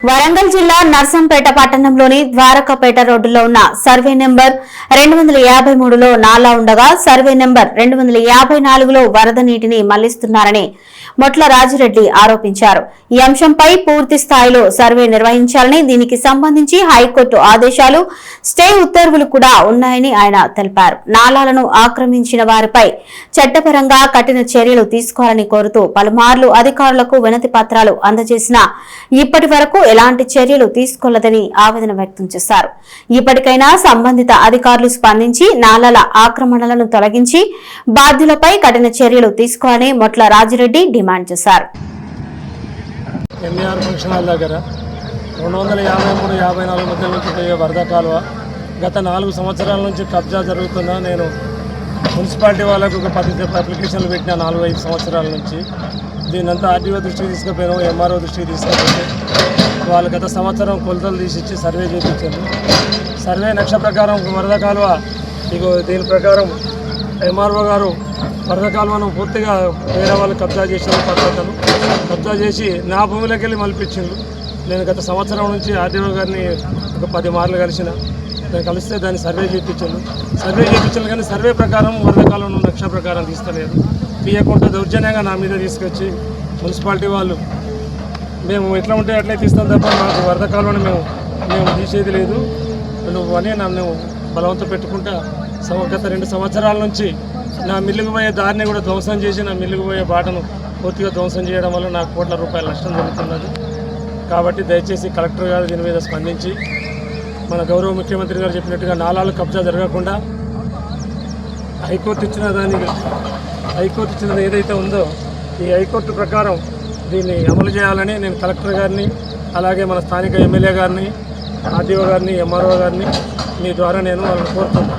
వరంగల్ జిల్లా నర్సంపేట పట్టణంలోని ద్వారకాపేట రోడ్డులో ఉన్న సర్వే నెంబర్ 253లో నాలా ఉండగా సర్వే నెంబర్ 254లో వరద నీటిని మళ్లిస్తున్నారని మొట్ల రాజిరెడ్డి ఆరోపించారు. ఈ అంశంపై పూర్తి స్థాయిలో సర్వే నిర్వహించాలని, దీనికి సంబంధించి హైకోర్టు ఆదేశాలు, స్టే ఉత్తర్వులు కూడా ఉన్నాయని ఆయన తెలిపారు. నాలాలను ఆక్రమించిన వారిపై చట్టపరంగా కఠిన చర్యలు తీసుకోవాలని కోరుతూ పలుమార్లు అధికారులకు వినతి పత్రాలు అందజేసినా ఇప్పటి వరకు ఎలాంటి చర్యలు తీసుకోలేదని ఆవేదన వ్యక్తం చేశారు. ఇప్పటికైనా సంబంధిత అధికారులు స్పందించి నాలాల ఆక్రమణలను తొలగించి బాధ్యులపై కఠిన చర్యలు తీసుకోవాలని మొట్ల రాజిరెడ్డి డిమాండ్ చేశారు. ఎంఆర్ ఫంక్షన్ హాల్ దగ్గర 253-54 మధ్య నుంచి పోయే వరద కాలువ గత 4 సంవత్సరాల నుంచి కబ్జా జరుగుతున్నా నేను మున్సిపాలిటీ వాళ్ళకు ఒక 10 అప్లికేషన్లు పెట్టిన 4-5 సంవత్సరాల నుంచి. దీనంతా ఆర్డీఓ దృష్టికి తీసుకుపోయాను, ఎంఆర్ఓ దృష్టికి తీసుకుపోతే వాళ్ళు గత సంవత్సరం కొలతలు తీసిచ్చి సర్వే చేయించారు. సర్వే నక్ష ప్రకారం వరద కాలువ ఇగో దీని ప్రకారం ఎంఆర్ఓ గారు వరద కాలువను పూర్తిగా వేరే వాళ్ళు కబ్జా చేసిన పద్ధతులు కబ్జా చేసి నా భూమిలోకి వెళ్ళి మలిపించిండ్రు. నేను గత సంవత్సరం నుంచి ఆర్డీఓ గారిని ఒక 10 మార్లు కలిసిన, నేను కలిస్తే దాన్ని సర్వే చేయించాను కానీ సర్వే ప్రకారం వరద కాలువను నక్ష ప్రకారం తీస్తలేదు. తీయకుండా దౌర్జన్యంగా నా మీద తీసుకొచ్చి మున్సిపాలిటీ వాళ్ళు మేము ఎట్లా ఉంటే అట్లే తీస్తాం తప్ప మాకు వరద కాలువను మేము తీసేది లేదు నువ్వు అని నన్ను బలవంతం పెట్టుకుంటా గత 2 సంవత్సరాల నుంచి నా మిల్లుకు పోయే దారిని కూడా ధ్వంసం చేసి నా మిల్లుకు పోయే బాటను పూర్తిగా ధ్వంసం చేయడం వల్ల నాకు కోట్ల రూపాయల నష్టం జరుగుతున్నది. కాబట్టి దయచేసి కలెక్టర్ గారు దీని మీద స్పందించి మన గౌరవ ముఖ్యమంత్రి గారు చెప్పినట్టుగా నాలాలు కబ్జా జరగకుండా హైకోర్టు ఇచ్చినది ఏదైతే ఉందో ఈ హైకోర్టు ప్రకారం దీన్ని అమలు చేయాలని నేను కలెక్టర్ గారిని, అలాగే మన స్థానిక ఎమ్మెల్యే గారిని, ఆర్డీఓ గారిని, ఎంఆర్ఓ గారిని మీ ద్వారా నేను వాళ్ళని కోరుతున్నాను.